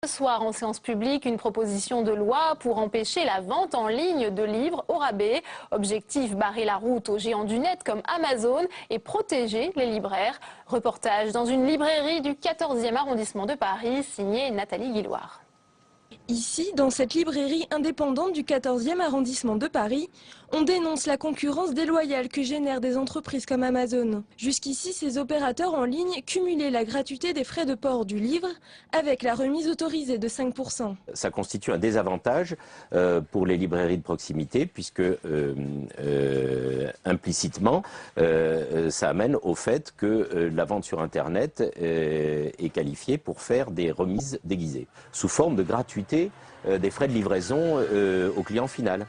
Ce soir, en séance publique, une proposition de loi pour empêcher la vente en ligne de livres au rabais. Objectif, barrer la route aux géants du net comme Amazon et protéger les libraires. Reportage dans une librairie du 14e arrondissement de Paris, signé Nathalie Guilloire. Ici, dans cette librairie indépendante du 14e arrondissement de Paris, on dénonce la concurrence déloyale que génèrent des entreprises comme Amazon. Jusqu'ici, ces opérateurs en ligne cumulaient la gratuité des frais de port du livre avec la remise autorisée de 5%. Ça constitue un désavantage pour les librairies de proximité puisque implicitement, ça amène au fait que la vente sur Internet est qualifiée pour faire des remises déguisées sous forme de gratuité des frais de livraison au client final.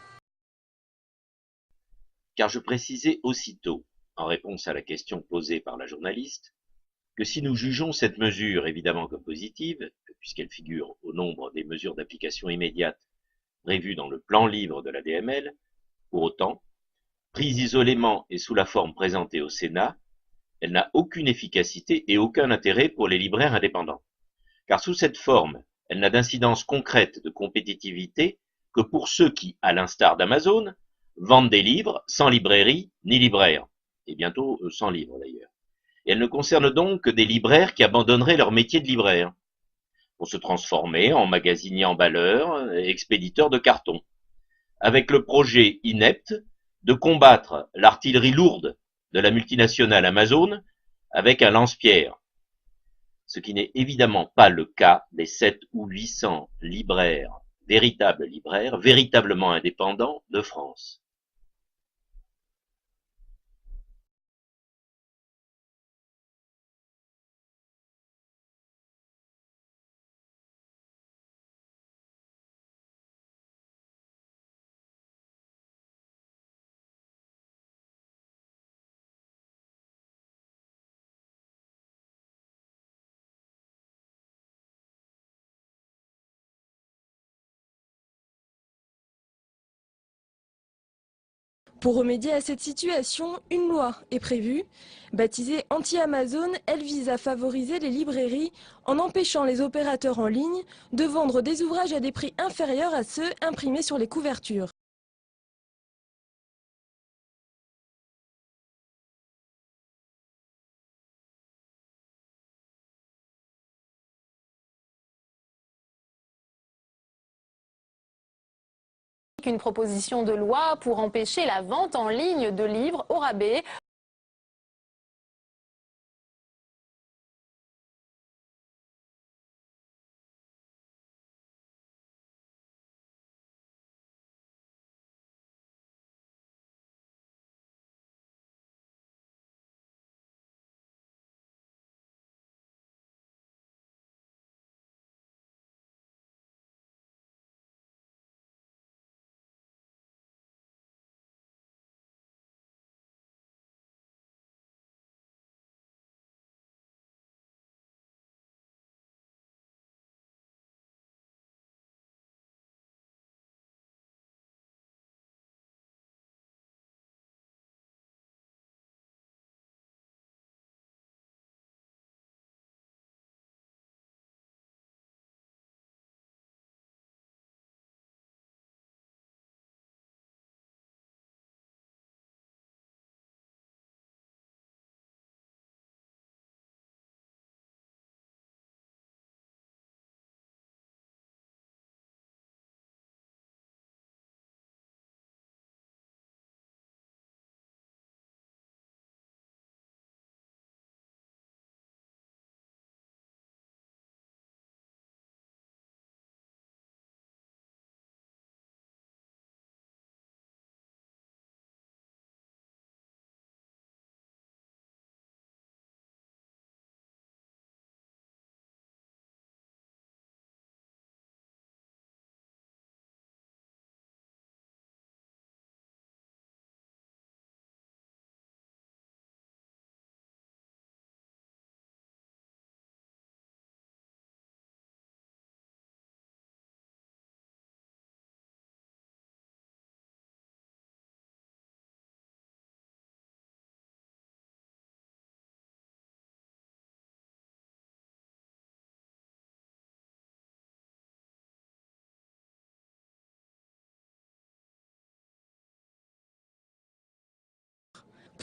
Car je précisais aussitôt, en réponse à la question posée par la journaliste, que si nous jugeons cette mesure évidemment comme positive, puisqu'elle figure au nombre des mesures d'application immédiate prévues dans le plan livre de la DML, pour autant, prise isolément et sous la forme présentée au Sénat, elle n'a aucune efficacité et aucun intérêt pour les libraires indépendants. Car sous cette forme, elle n'a d'incidence concrète de compétitivité que pour ceux qui, à l'instar d'Amazon, vendent des livres sans librairie ni libraire, et bientôt sans livre d'ailleurs. Et elle ne concerne donc que des libraires qui abandonneraient leur métier de libraire pour se transformer en magasiniers emballeurs et expéditeurs de carton, avec le projet inepte de combattre l'artillerie lourde de la multinationale Amazon avec un lance-pierre, ce qui n'est évidemment pas le cas des 7 ou 800 libraires, véritablement indépendants de France. Pour remédier à cette situation, une loi est prévue. Baptisée anti-Amazon, elle vise à favoriser les librairies en empêchant les opérateurs en ligne de vendre des ouvrages à des prix inférieurs à ceux imprimés sur les couvertures. Une proposition de loi pour empêcher la vente en ligne de livres au rabais.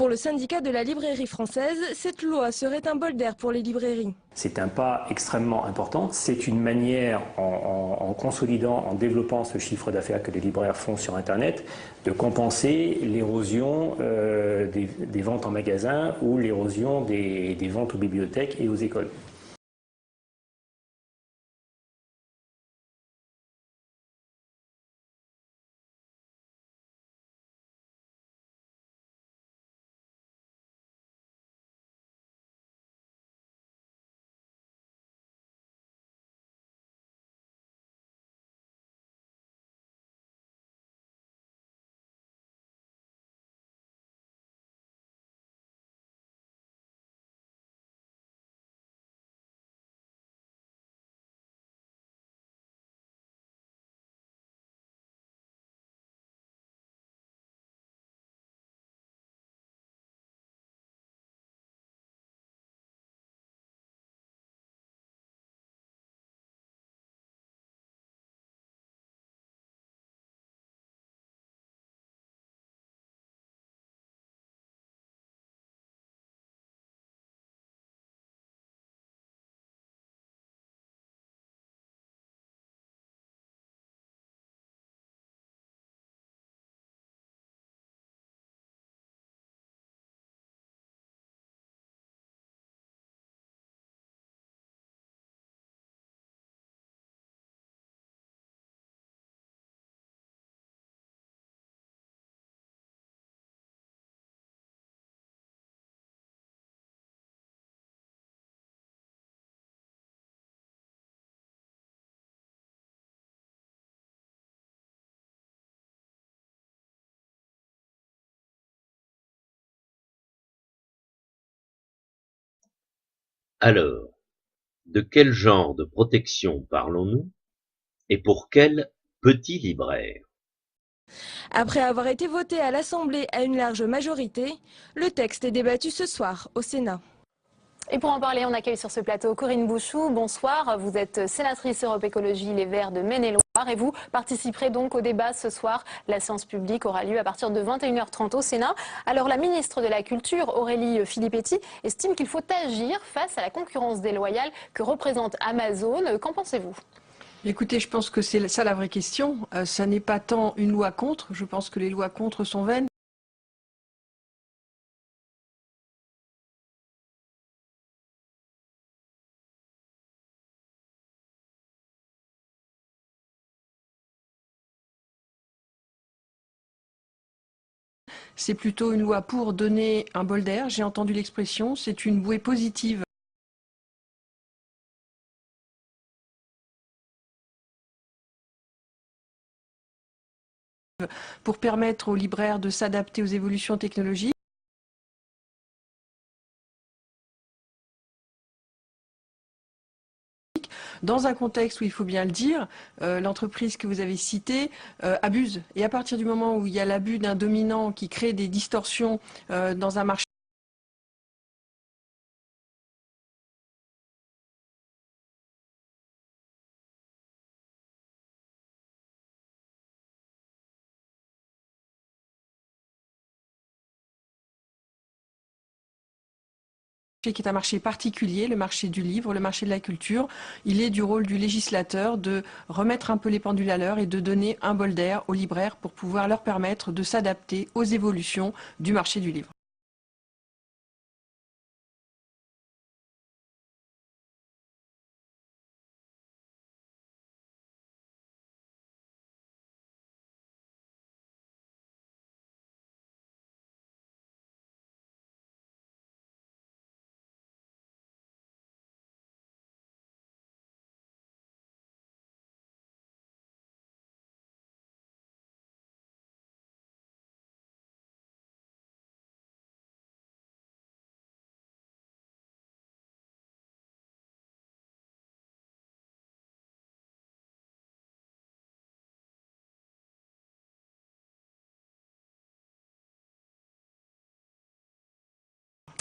Pour le syndicat de la librairie française, cette loi serait un bol d'air pour les librairies. C'est un pas extrêmement important. C'est une manière, en consolidant, en développant ce chiffre d'affaires que les libraires font sur Internet, de compenser l'érosion des ventes en magasin ou l'érosion des ventes aux bibliothèques et aux écoles. Alors, de quel genre de protection parlons-nous et pour quels petits libraires? Après avoir été voté à l'Assemblée à une large majorité, le texte est débattu ce soir au Sénat. Et pour en parler, on accueille sur ce plateau Corinne Bouchoux. Bonsoir, vous êtes sénatrice Europe Écologie Les Verts de Maine-et-Loire et vous participerez donc au débat ce soir. La séance publique aura lieu à partir de 21h30 au Sénat. Alors la ministre de la Culture, Aurélie Filippetti, estime qu'il faut agir face à la concurrence déloyale que représente Amazon. Qu'en pensez-vous ? Écoutez, je pense que c'est ça la vraie question. Ça n'est pas tant une loi contre. Je pense que les lois contre sont vaines. C'est plutôt une loi pour donner un bol d'air. J'ai entendu l'expression. C'est une bouée positive. Pour permettre aux libraires de s'adapter aux évolutions technologiques. Dans un contexte où, il faut bien le dire, l'entreprise que vous avez citée abuse. Et à partir du moment où il y a l'abus d'un dominant qui crée des distorsions dans un marché, qui est un marché particulier, le marché du livre, le marché de la culture, il est du rôle du législateur de remettre un peu les pendules à l'heure et de donner un bol d'air aux libraires pour pouvoir leur permettre de s'adapter aux évolutions du marché du livre.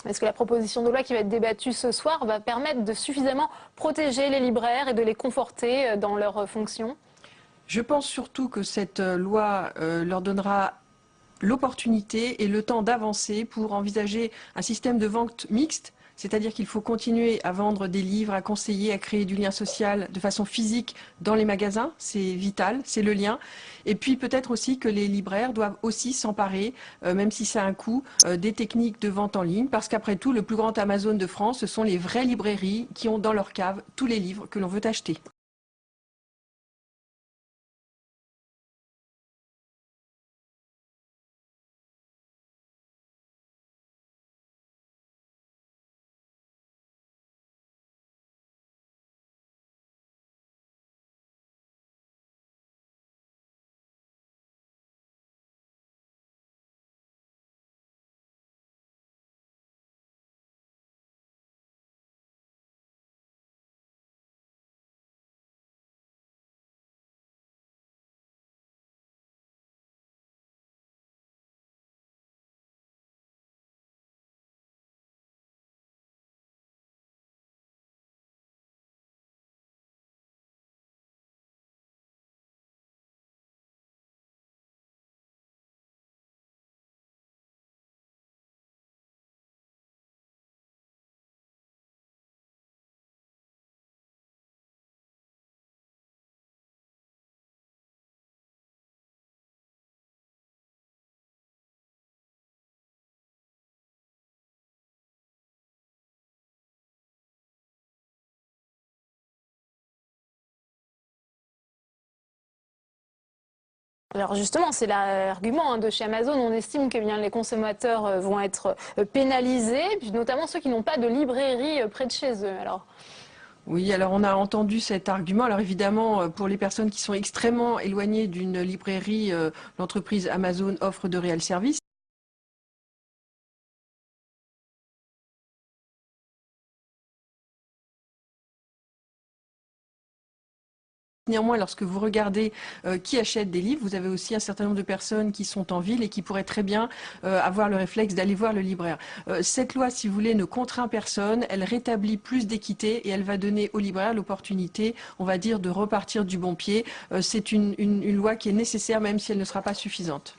Est-ce que la proposition de loi qui va être débattue ce soir va permettre de suffisamment protéger les libraires et de les conforter dans leurs fonctions ? Je pense surtout que cette loi leur donnera l'opportunité et le temps d'avancer pour envisager un système de vente mixte. C'est-à-dire qu'il faut continuer à vendre des livres, à conseiller, à créer du lien social de façon physique dans les magasins. C'est vital, c'est le lien. Et puis peut-être aussi que les libraires doivent aussi s'emparer, même si ça a un coût, des techniques de vente en ligne. Parce qu'après tout, le plus grand Amazon de France, ce sont les vraies librairies qui ont dans leur cave tous les livres que l'on veut acheter. Alors justement, c'est l'argument de chez Amazon. On estime que bien, les consommateurs vont être pénalisés, puis notamment ceux qui n'ont pas de librairie près de chez eux. Alors, Oui, alors on a entendu cet argument. Alors évidemment, pour les personnes qui sont extrêmement éloignées d'une librairie, l'entreprise Amazon offre de réels services. Néanmoins, lorsque vous regardez qui achète des livres, vous avez aussi un certain nombre de personnes qui sont en ville et qui pourraient très bien avoir le réflexe d'aller voir le libraire. Cette loi, si vous voulez, ne contraint personne, elle rétablit plus d'équité et elle va donner aux libraires l'opportunité, on va dire, de repartir du bon pied. C'est une loi qui est nécessaire, même si elle ne sera pas suffisante.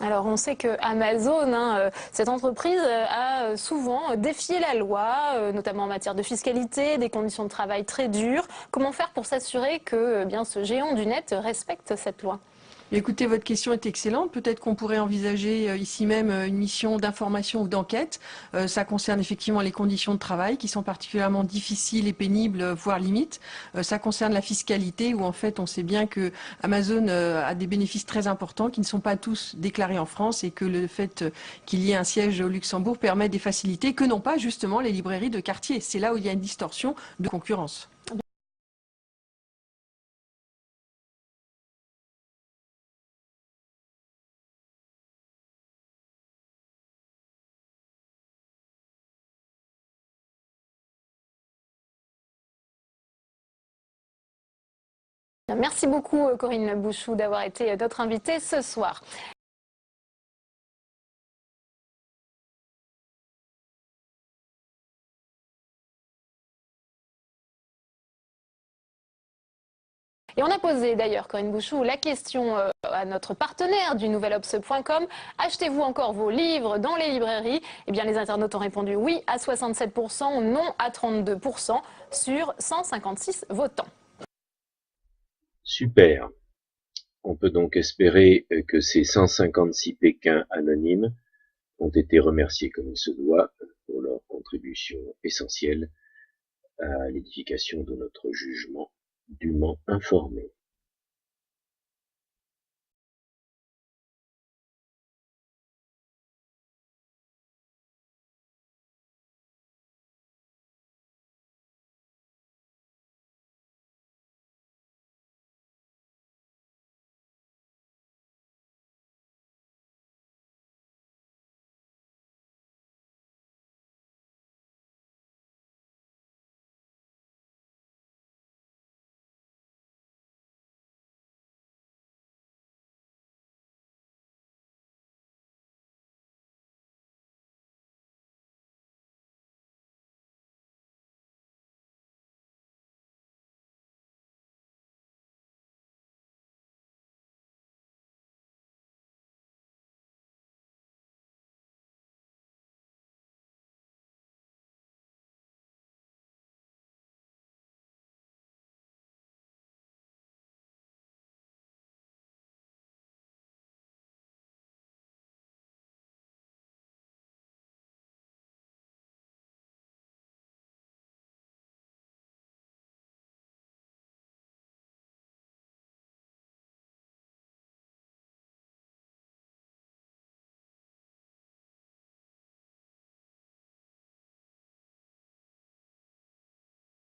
Alors on sait que Amazon, cette entreprise, a souvent défié la loi, notamment en matière de fiscalité, des conditions de travail très dures. Comment faire pour s'assurer que bien, ce géant du net respecte cette loi ? Écoutez, votre question est excellente. Peut-être qu'on pourrait envisager ici même une mission d'information ou d'enquête. Ça concerne effectivement les conditions de travail qui sont particulièrement difficiles et pénibles, voire limites. Ça concerne la fiscalité où en fait on sait bien que Amazon a des bénéfices très importants qui ne sont pas tous déclarés en France et que le fait qu'il y ait un siège au Luxembourg permet des facilités que n'ont pas justement les librairies de quartier. C'est là où il y a une distorsion de concurrence. Merci beaucoup Corinne Bouchou d'avoir été notre invitée ce soir. Et on a posé d'ailleurs, Corinne Bouchou, la question à notre partenaire du nouvelobs.com. Achetez-vous encore vos livres dans les librairies? Eh bien, les internautes ont répondu oui à 67%, non à 32% sur 156 votants. Super. On peut donc espérer que ces 156 Pékins anonymes ont été remerciés comme il se doit pour leur contribution essentielle à l'édification de notre jugement dûment informé.